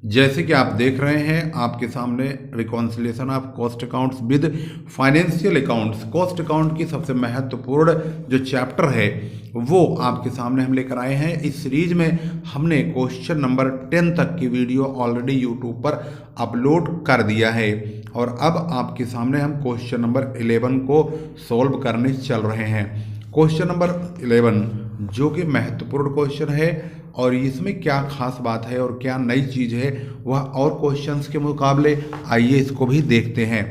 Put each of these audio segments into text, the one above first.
जैसे कि आप देख रहे हैं आपके सामने reconciliation of cost accounts with financial accounts. Cost account की सबसे महत्वपूर्ण जो चैप्टर है वो आपके सामने हम लेकर आए हैं। इस सीरीज में हमने क्वेश्चन नंबर 10 तक की वीडियो ऑलरेडी यूट्यूब पर अपलोड कर दिया है और अब आपके सामने हम क्वेश्चन नंबर 11 को सॉल्व करने चल रहे हैं। क्वेश्चन नंबर 11 जो कि महत्वपूर्ण क्वेश्चन है और इसमें क्या खास बात है और क्या नई चीज़ है वह और क्वेश्चंस के मुकाबले, आइए इसको भी देखते हैं।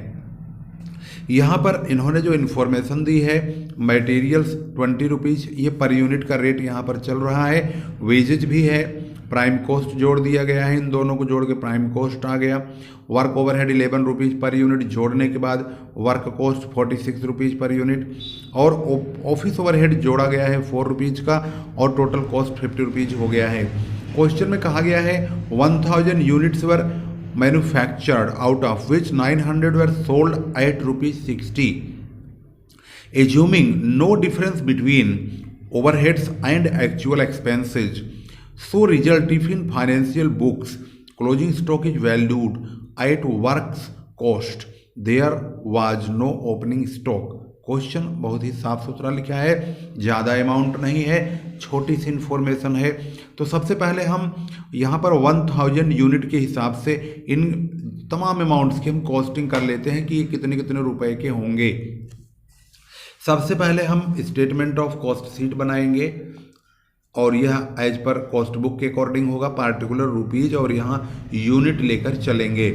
यहाँ पर इन्होंने जो इन्फॉर्मेशन दी है, मटेरियल्स 20 रुपीज़ ये पर यूनिट का रेट यहाँ पर चल रहा है। वेजेज भी है, प्राइम कॉस्ट जोड़ दिया गया है, इन दोनों को जोड़ के प्राइम कॉस्ट आ गया। Work overhead 11 rupees per unit जोड़ने के बाद work cost 46 rupees per unit और ऑफिस ओवरहेड जोड़ा गया है 4 रुपीज़ का और टोटल कॉस्ट 50 रुपीज़ हो गया है। क्वेश्चन में कहा गया है 1000 units were manufactured out of which 900 were sold at ₹60, assuming no difference between overheads and actual expenses. So result if in financial books closing stock is valued at works cost, there was no opening stock. Question बहुत ही साफ सुथरा लिखा है, ज़्यादा amount नहीं है, छोटी सी information है। तो सबसे पहले हम यहाँ पर 1000 यूनिट के हिसाब से इन तमाम अमाउंट्स की हम कॉस्टिंग कर लेते हैं कि ये कितने कितने रुपए के होंगे। सबसे पहले हम स्टेटमेंट ऑफ कॉस्ट शीट बनाएंगे और यह एज पर कॉस्ट बुक के अकॉर्डिंग होगा, पार्टिकुलर रुपीज़ और यहाँ यूनिट लेकर चलेंगे।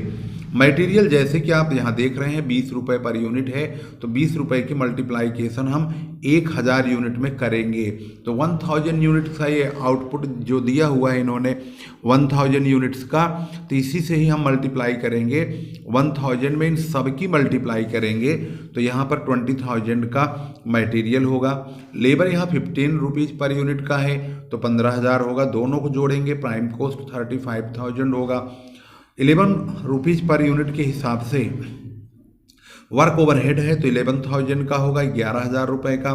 मटेरियल जैसे कि आप यहाँ देख रहे हैं 20 रुपये पर यूनिट है, तो 20 रुपये की मल्टीप्लाइकेशन हम 1000 यूनिट में करेंगे। तो 1000 यूनिट्स का ये आउटपुट जो दिया हुआ है इन्होंने 1000 यूनिट्स का, तो इसी से ही हम मल्टीप्लाई करेंगे 1000 में, इन सब की मल्टीप्लाई करेंगे तो यहाँ पर 20,000 का मटेरियल होगा। लेबर यहाँ 15 रुपीज़ पर यूनिट का है तो 15,000 होगा, दोनों को जोड़ेंगे प्राइम कॉस्ट 35,000 होगा। 11 रुपीज़ पर यूनिट के हिसाब से वर्क ओवरहेड है तो 11,000 का होगा, 11,000 रुपये का।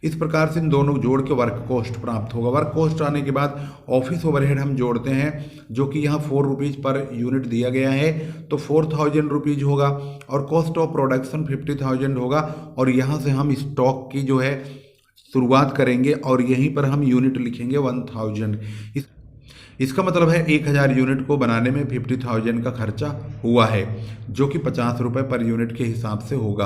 इस प्रकार से इन दोनों को जोड़ के वर्क कॉस्ट प्राप्त होगा। वर्क कॉस्ट आने के बाद ऑफिस ओवरहेड हम जोड़ते हैं जो कि यहाँ 4 रुपीज़ पर यूनिट दिया गया है तो 4000 रुपीज़ होगा और कॉस्ट ऑफ प्रोडक्शन 50,000 होगा और यहाँ से हम स्टॉक की जो है शुरुआत करेंगे और यहीं पर हम यूनिट लिखेंगे 1000। इसका मतलब है 1000 यूनिट को बनाने में 50,000 का खर्चा हुआ है जो कि 50 रुपये पर यूनिट के हिसाब से होगा।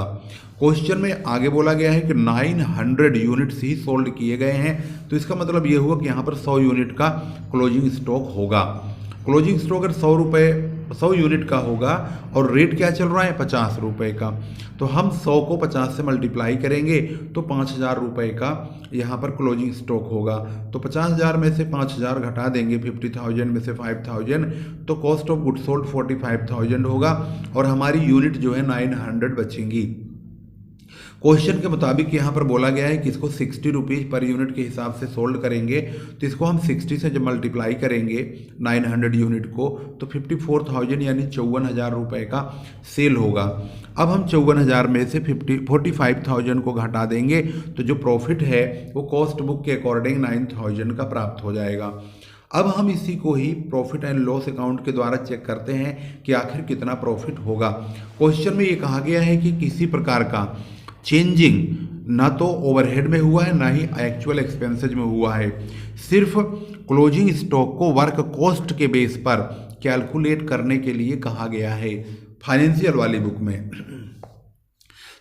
क्वेश्चन में आगे बोला गया है कि 900 यूनिट्स ही सोल्ड किए गए हैं, तो इसका मतलब ये हुआ कि यहाँ पर 100 यूनिट का क्लोजिंग स्टॉक होगा। क्लोजिंग स्टॉक अगर 100 यूनिट का होगा और रेट क्या चल रहा है 50 रुपये का, तो हम 100 को 50 से मल्टीप्लाई करेंगे तो 5,000 रुपये का यहाँ पर क्लोजिंग स्टॉक होगा। तो 50,000 में से 5,000 घटा देंगे, 50,000 में से 5,000, तो कॉस्ट ऑफ गुड्स सोल्ड 45,000 होगा और हमारी यूनिट जो है 900 बचेंगी। क्वेश्चन के मुताबिक यहाँ पर बोला गया है कि इसको 60 रुपीज़ पर यूनिट के हिसाब से सोल्ड करेंगे, तो इसको हम 60 से जब मल्टीप्लाई करेंगे 900 यूनिट को तो 54,000 यानी 54,000 रुपये का सेल होगा। अब हम 54,000 में से 45,000 को घटा देंगे तो जो प्रॉफिट है वो कॉस्ट बुक के अकॉर्डिंग 9,000 का प्राप्त हो जाएगा। अब हम इसी को ही प्रॉफिट एंड लॉस अकाउंट के द्वारा चेक करते हैं कि आखिर कितना प्रॉफिट होगा। क्वेश्चन में ये कहा गया है कि किसी प्रकार का चेंजिंग ना तो ओवरहेड में हुआ है ना ही एक्चुअल एक्सपेंसेज में हुआ है, सिर्फ क्लोजिंग स्टॉक को वर्क कॉस्ट के बेस पर कैलकुलेट करने के लिए कहा गया है फाइनेंशियल वाली बुक में।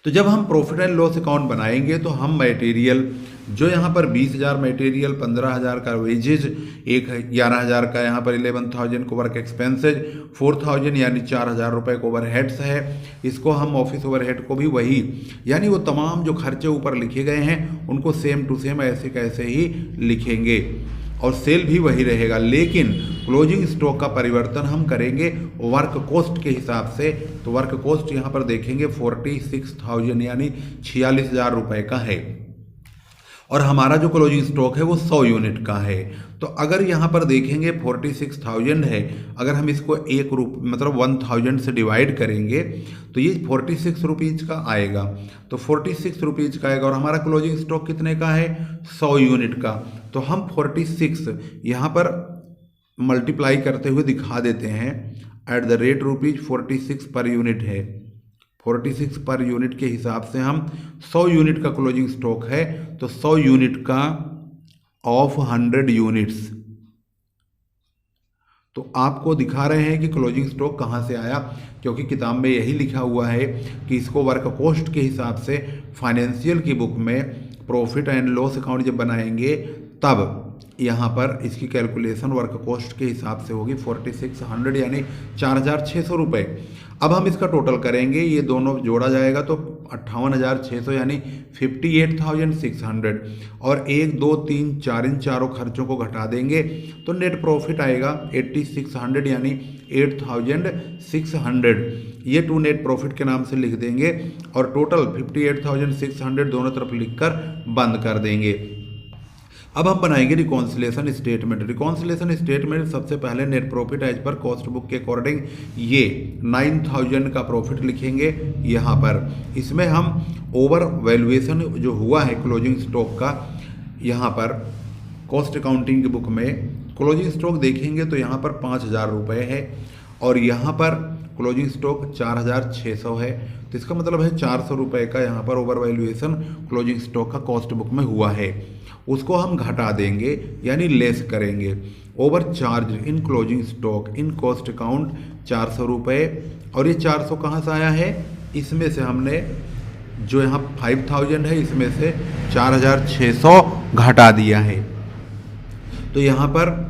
तो जब हम प्रॉफिट एंड लॉस अकाउंट बनाएंगे तो हम मटेरियल जो यहाँ पर 20,000 मटेरियल, 15,000 का वेजेज, 11,000 का यहाँ पर 11,000 को वर्क एक्सपेंसेज, 4,000 यानी 4,000 रुपये को ओवरहेड्स है, इसको हम ऑफिस ओवरहेड को भी वही, यानी वो तमाम जो खर्चे ऊपर लिखे गए हैं उनको सेम टू सेम ऐसे कैसे ही लिखेंगे और सेल भी वही रहेगा, लेकिन क्लोजिंग स्टॉक का परिवर्तन हम करेंगे वर्क कॉस्ट के हिसाब से। तो वर्क कॉस्ट यहाँ पर देखेंगे 46,000 यानी 46,000 रुपये का है और हमारा जो क्लोजिंग स्टॉक है वो 100 यूनिट का है। तो अगर यहाँ पर देखेंगे 46,000 है, अगर हम इसको मतलब 1000 से डिवाइड करेंगे तो ये 46 रुपीज़ का आएगा। तो 46 रुपीज़ का आएगा और हमारा क्लोजिंग स्टॉक कितने का है 100 यूनिट का। तो हम 46 यहाँ पर मल्टीप्लाई करते हुए दिखा देते हैं। At the rate ₹46 per unit है, 46 पर यूनिट के हिसाब से हम 100 यूनिट का क्लोजिंग स्टॉक है, तो 100 यूनिट का ऑफ 100 यूनिट्स, तो आपको दिखा रहे हैं कि क्लोजिंग स्टॉक कहाँ से आया, क्योंकि किताब में यही लिखा हुआ है कि इसको वर्क कॉस्ट के हिसाब से फाइनेंशियल की बुक में प्रॉफिट एंड लॉस अकाउंट जब बनाएंगे तब यहाँ पर इसकी कैलकुलेशन वर्क कॉस्ट के हिसाब से होगी 4600 यानी 4600 रुपये। अब हम इसका टोटल करेंगे, ये दोनों जोड़ा जाएगा तो 58,600 यानी 58,600, और 1 2 3 4 इन चारों खर्चों को घटा देंगे तो नेट प्रॉफिट आएगा 8600 यानी 8600। ये टू नेट प्रॉफिट के नाम से लिख देंगे और टोटल 58,600 दोनों तरफ लिखकर बंद कर देंगे। अब हम बनाएंगे रिकॉन्सिलेशन स्टेटमेंट। रिकॉन्सिलेशन स्टेटमेंट सबसे पहले net profit as per cost book के अकॉर्डिंग ये 9,000 का प्रॉफिट लिखेंगे यहाँ पर। इसमें हम ओवर वैल्यूएशन जो हुआ है क्लोजिंग स्टॉक का, यहाँ पर कॉस्ट अकाउंटिंग की बुक में क्लोजिंग स्टॉक देखेंगे तो यहाँ पर 5,000 रुपये है और यहाँ पर क्लोजिंग स्टॉक 4,600 है, तो इसका मतलब है 400 रुपये का यहाँ पर ओवर वैल्यूएशन क्लोजिंग स्टॉक का कॉस्ट बुक में हुआ है। उसको हम घटा देंगे यानी लेस करेंगे। Over charge in closing stock in cost account 400 रुपये, और ये 400 कहाँ से आया है, इसमें से हमने जो यहाँ 5,000 है इसमें से 4,600 घटा दिया है। तो यहाँ पर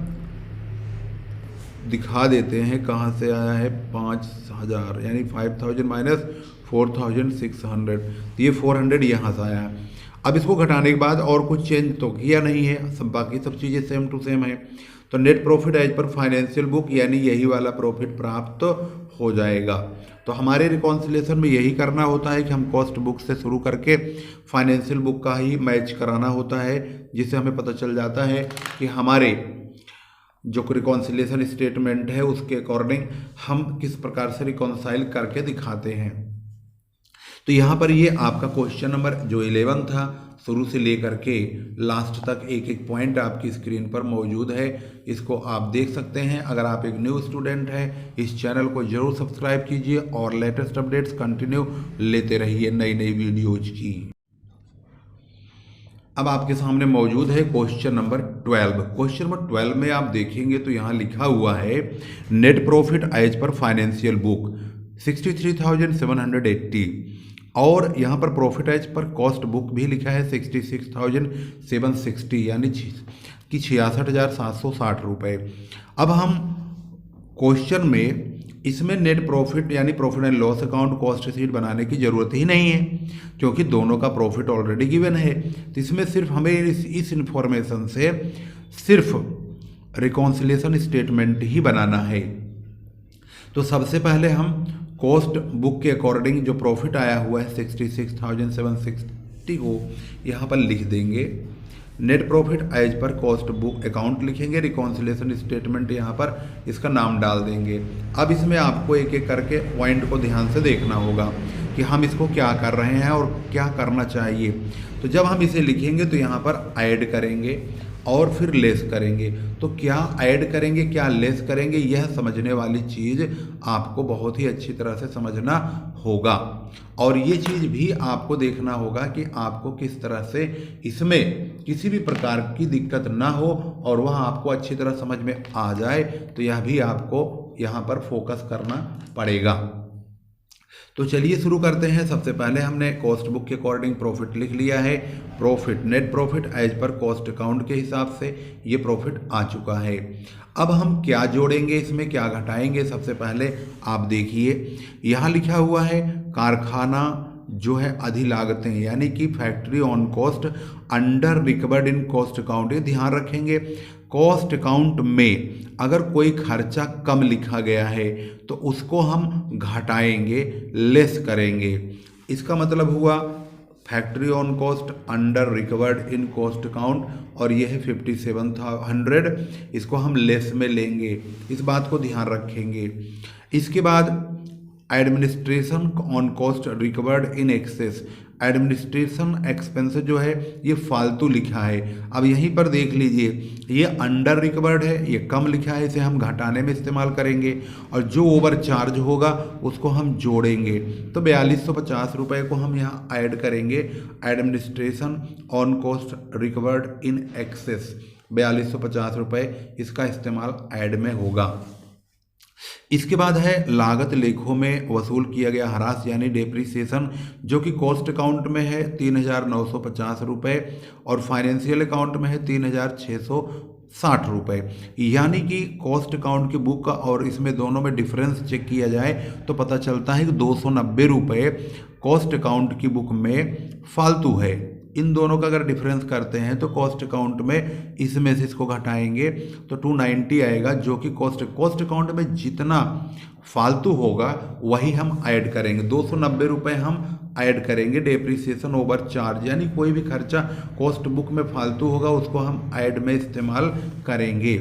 दिखा देते हैं कहाँ से आया है, 5,000 यानी 5,000 माइनस 4,600, तो ये 400 यहाँ से आया है। अब इसको घटाने के बाद और कुछ चेंज तो किया नहीं है, सब बाकी सब चीज़ें सेम टू सेम है, तो net profit as per financial book यानी यही वाला प्रॉफिट प्राप्त हो जाएगा। तो हमारे रिकॉन्सिलेशन में यही करना होता है कि हम कॉस्ट बुक से शुरू करके फाइनेंशियल बुक का ही मैच कराना होता है, जिससे हमें पता चल जाता है कि हमारे जो रिकॉन्सिलेशन स्टेटमेंट है उसके अकॉर्डिंग हम किस प्रकार से रिकॉन्साइल करके दिखाते हैं। तो यहाँ पर ये आपका क्वेश्चन नंबर जो 11 था शुरू से लेकर के लास्ट तक एक एक पॉइंट आपकी स्क्रीन पर मौजूद है, इसको आप देख सकते हैं। अगर आप एक न्यू स्टूडेंट हैं इस चैनल को जरूर सब्सक्राइब कीजिए और लेटेस्ट अपडेट्स कंटिन्यू लेते रहिए नई नई वीडियोज की। अब आपके सामने मौजूद है क्वेश्चन नंबर 12। क्वेश्चन नंबर 12 में आप देखेंगे तो यहाँ लिखा हुआ है net profit as per financial book 63,780, और यहाँ पर profit as per cost book भी लिखा है 66,760 यानी कि 66,760 रुपये। अब हम क्वेश्चन में इसमें नेट प्रॉफिट यानी profit and loss account cost sheet बनाने की ज़रूरत ही नहीं है, क्योंकि दोनों का प्रॉफिट ऑलरेडी गिवन है। तो इसमें सिर्फ हमें इस इंफॉर्मेशन से सिर्फ रिकॉन्सिलेशन स्टेटमेंट ही बनाना है। तो सबसे पहले हम कॉस्ट बुक के अकॉर्डिंग जो प्रॉफिट आया हुआ है 66,760 को यहाँ पर लिख देंगे। Net profit as per cost book account लिखेंगे, रिकॉन्सिलेशन स्टेटमेंट यहाँ पर इसका नाम डाल देंगे। अब इसमें आपको एक एक करके पॉइंट को ध्यान से देखना होगा कि हम इसको क्या कर रहे हैं और क्या करना चाहिए। तो जब हम इसे लिखेंगे तो यहाँ पर ऐड करेंगे और फिर लेस करेंगे। तो क्या ऐड करेंगे क्या लेस करेंगे, यह समझने वाली चीज़ आपको बहुत ही अच्छी तरह से समझना होगा, और ये चीज़ भी आपको देखना होगा कि आपको किस तरह से इसमें किसी भी प्रकार की दिक्कत ना हो और वह आपको अच्छी तरह समझ में आ जाए। तो यह भी आपको यहाँ पर फोकस करना पड़ेगा। तो चलिए शुरू करते हैं। सबसे पहले हमने कॉस्ट बुक के अकॉर्डिंग प्रॉफिट लिख लिया है। Profit net profit as per cost account के हिसाब से ये प्रॉफिट आ चुका है। अब हम क्या जोड़ेंगे, इसमें क्या घटाएंगे, सबसे पहले आप देखिए यहाँ लिखा हुआ है कारखाना जो है अधिलागतें यानी कि factory on cost under recovered in cost account. ये ध्यान रखेंगे कॉस्ट अकाउंट में अगर कोई खर्चा कम लिखा गया है तो उसको हम घटाएंगे, लेस करेंगे। इसका मतलब हुआ factory on cost under recovered in cost account, और ये है 57,100, इसको हम लेस में लेंगे, इस बात को ध्यान रखेंगे। इसके बाद administration on cost recovered in excess. Administration expenses जो है ये फालतू लिखा है। अब यहीं पर देख लीजिए, ये अंडर रिकवर्ड है, ये कम लिखा है, इसे हम घटाने में इस्तेमाल करेंगे और जो ओवर चार्ज होगा उसको हम जोड़ेंगे। तो 4250 रुपये को हम यहाँ ऐड करेंगे। Administration on cost recovered in excess 4250 रुपये इसका इस्तेमाल ऐड में होगा। इसके बाद है लागत लेखों में वसूल किया गया ह्रास यानी डेप्रिसिएशन, जो कि कॉस्ट अकाउंट में है 3950 रुपये और फाइनेंशियल अकाउंट में है 3660 रुपये। यानी कि कॉस्ट अकाउंट की बुक का और इसमें दोनों में डिफरेंस चेक किया जाए तो पता चलता है कि 290 रुपये कॉस्ट अकाउंट की बुक में फालतू है। इन दोनों का अगर डिफरेंस करते हैं तो कॉस्ट अकाउंट में इसमें से इसको घटाएंगे तो 290 आएगा, जो कि कॉस्ट अकाउंट में जितना फालतू होगा वही हम ऐड करेंगे। 290 रुपये हम ऐड करेंगे डेप्रिसिएशन ओवर चार्ज, यानी कोई भी खर्चा कॉस्ट बुक में फालतू होगा उसको हम ऐड में इस्तेमाल करेंगे।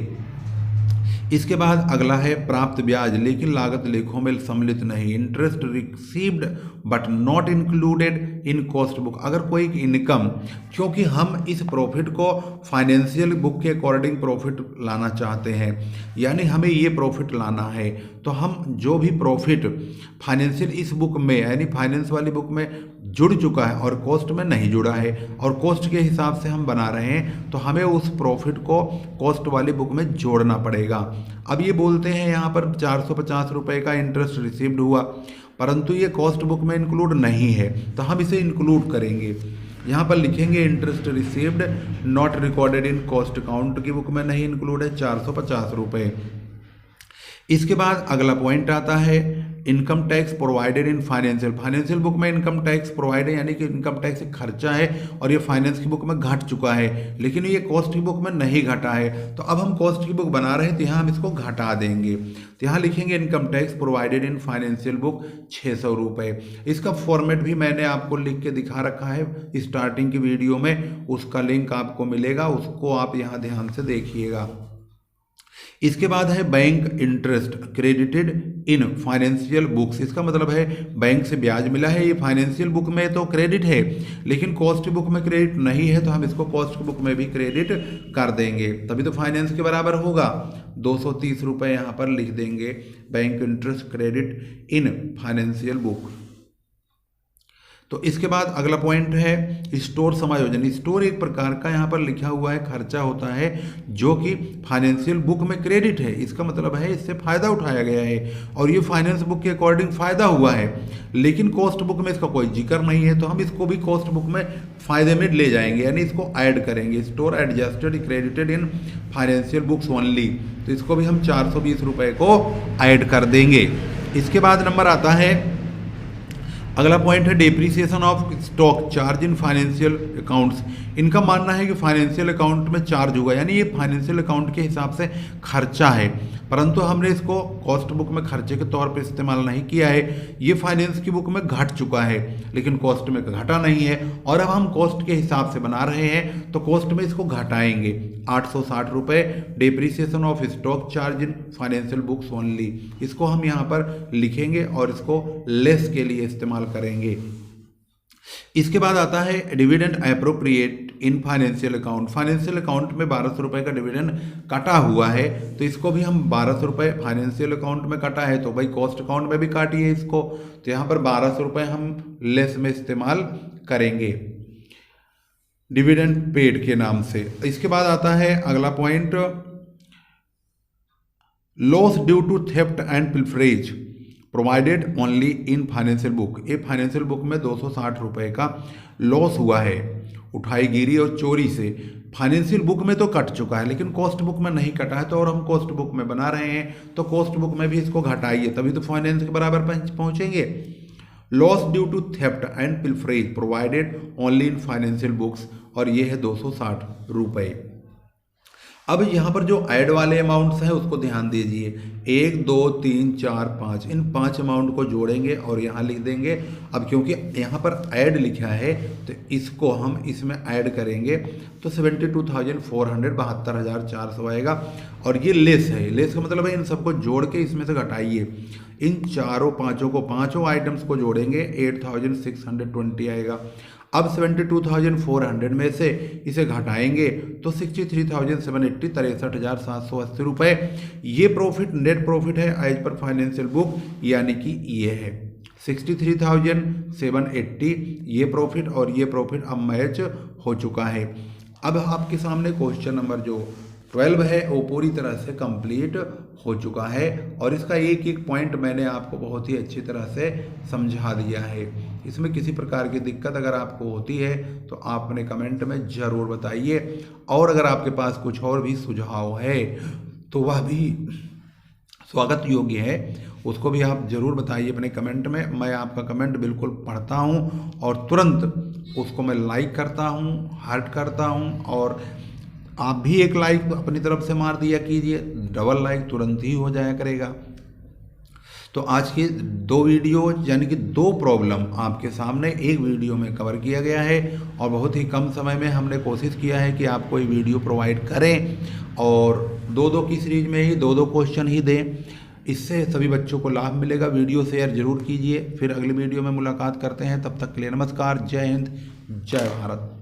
इसके बाद अगला है प्राप्त ब्याज लेकिन लागत लेखों में सम्मिलित नहीं। Interest received but not included in cost book. अगर कोई इनकम, क्योंकि हम इस प्रॉफिट को फाइनेंशियल बुक के अकॉर्डिंग प्रॉफिट लाना चाहते हैं, यानी हमें ये प्रॉफिट लाना है, तो हम जो भी प्रॉफिट फाइनेंशियल इस बुक में यानी फाइनेंस वाली बुक में जुड़ चुका है और कॉस्ट में नहीं जुड़ा है और कॉस्ट के हिसाब से हम बना रहे हैं, तो हमें उस प्रॉफिट को कॉस्ट वाली बुक में जोड़ना पड़ेगा। अब ये बोलते हैं यहाँ पर 450 रुपये का इंटरेस्ट रिसीव्ड हुआ, परंतु ये कॉस्ट बुक में इंक्लूड नहीं है, तो हम इसे इंक्लूड करेंगे। यहाँ पर लिखेंगे interest received not recorded in cost account की बुक में नहीं इंक्लूड है 450 रुपये। इसके बाद अगला पॉइंट आता है income tax provided in financial book में इनकम टैक्स प्रोवाइड है, यानी कि इनकम टैक्स एक खर्चा है और ये फाइनेंस की बुक में घट चुका है, लेकिन ये कॉस्ट की बुक में नहीं घटा है। तो अब हम कॉस्ट की बुक बना रहे हैं तो यहाँ हम इसको घटा देंगे। तो यहाँ लिखेंगे income tax provided in financial book 600 रुपये। इसका फॉर्मेट भी मैंने आपको लिख के दिखा रखा है स्टार्टिंग की वीडियो में, उसका लिंक आपको मिलेगा, उसको आप यहाँ ध्यान से देखिएगा। इसके बाद है bank interest credited in financial books. इसका मतलब है बैंक से ब्याज मिला है, ये फाइनेंशियल बुक में तो क्रेडिट है लेकिन कॉस्ट बुक में क्रेडिट नहीं है, तो हम इसको कॉस्ट बुक में भी क्रेडिट कर देंगे, तभी तो फाइनेंस के बराबर होगा। 230 रुपये यहाँ पर लिख देंगे bank interest credit in financial book. तो इसके बाद अगला पॉइंट है स्टोर समायोजन। स्टोर एक प्रकार का यहाँ पर लिखा हुआ है खर्चा होता है जो कि फाइनेंशियल बुक में क्रेडिट है, इसका मतलब है इससे फायदा उठाया गया है और ये फाइनेंस बुक के अकॉर्डिंग फायदा हुआ है, लेकिन कॉस्ट बुक में इसका कोई जिक्र नहीं है, तो हम इसको भी कॉस्ट बुक में फायदे में ले जाएंगे, यानी इसको ऐड करेंगे। Store adjusted credited in financial books only, तो इसको भी हम 420 रुपये को ऐड कर देंगे। इसके बाद नंबर आता है अगला पॉइंट है depreciation of stock charge in financial accounts. इनका मानना है कि फाइनेंशियल अकाउंट में चार्ज होगा, यानी ये फाइनेंशियल अकाउंट के हिसाब से खर्चा है, परंतु हमने इसको कॉस्ट बुक में खर्चे के तौर पर इस्तेमाल नहीं किया है। ये फाइनेंस की बुक में घट चुका है लेकिन कॉस्ट में घटा नहीं है, और अब हम कॉस्ट के हिसाब से बना रहे हैं तो कॉस्ट में इसको घटाएंगे 860 रुपये depreciation of stock charge in financial books only. इसको हम यहाँ पर लिखेंगे और इसको लेस के लिए इस्तेमाल करेंगे। इसके बाद आता है dividend appropriate in financial account. Financial account में 1200 रुपये का डिविडेंड कटा हुआ है, तो इसको भी हम 1200 रुपये फाइनेंशियल अकाउंट में कटा है तो भाई कॉस्ट अकाउंट में भी काटिए इसको, तो यहाँ पर 1200 रुपये हम लेस में इस्तेमाल करेंगे डिविडेंड पेड के नाम से। इसके बाद आता है अगला point loss due to theft and pilferage provided only in financial book. ये फाइनेंशियल बुक में 260 रुपये का लॉस हुआ है उठाईगिरी और चोरी से। फाइनेंशियल बुक में तो कट चुका है लेकिन कॉस्ट बुक में नहीं कटा है, तो और हम कॉस्ट बुक में बना रहे हैं तो कॉस्ट बुक में भी इसको घटाइए, तभी तो फाइनेंस के बराबर पहुंचेंगे। Loss due to theft and pilferage provided only in financial books, और ये है 260 रुपये। अब यहाँ पर जो ऐड वाले अमाउंट्स हैं उसको ध्यान दीजिए, 1 2 3 4 5, इन 5 अमाउंट को जोड़ेंगे और यहाँ लिख देंगे। अब क्योंकि यहाँ पर ऐड लिखा है तो इसको हम इसमें ऐड करेंगे तो 72,400 72,400 आएगा। और ये लेस है, लेस का मतलब है इन सबको जोड़ के इसमें से घटाइए, इन चारों पाँचों आइटम्स को जोड़ेंगे 8,620 आएगा। अब 72,400 में से इसे घटाएंगे तो 63,780 63,780 रुपये ये प्रॉफिट नेट प्रॉफिट है एज पर फाइनेंशियल बुक, यानी कि ये है 63,780 ये प्रॉफिट और ये प्रॉफिट अब मैच हो चुका है। अब आपके सामने क्वेश्चन नंबर जो 12 है वो पूरी तरह से कंप्लीट हो चुका है और इसका एक एक पॉइंट मैंने आपको बहुत ही अच्छी तरह से समझा दिया है। इसमें किसी प्रकार की दिक्कत अगर आपको होती है तो आप अपने कमेंट में ज़रूर बताइए, और अगर आपके पास कुछ और भी सुझाव है तो वह भी स्वागत योग्य है, उसको भी आप ज़रूर बताइए अपने कमेंट में। मैं आपका कमेंट बिल्कुल पढ़ता हूँ और तुरंत उसको मैं लाइक करता हूँ, हार्ट करता हूँ, और आप भी एक लाइक अपनी तरफ से मार दिया कीजिए, डबल लाइक तुरंत ही हो जाया करेगा। तो आज की 2 वीडियो यानी कि 2 प्रॉब्लम आपके सामने एक वीडियो में कवर किया गया है और बहुत ही कम समय में हमने कोशिश किया है कि आपको ये वीडियो प्रोवाइड करें और 2-2 की सीरीज में ही 2-2 क्वेश्चन ही दें। इससे सभी बच्चों को लाभ मिलेगा। वीडियो शेयर जरूर कीजिए। फिर अगली वीडियो में मुलाकात करते हैं, तब तक के लिए नमस्कार, जय हिंद, जय भारत।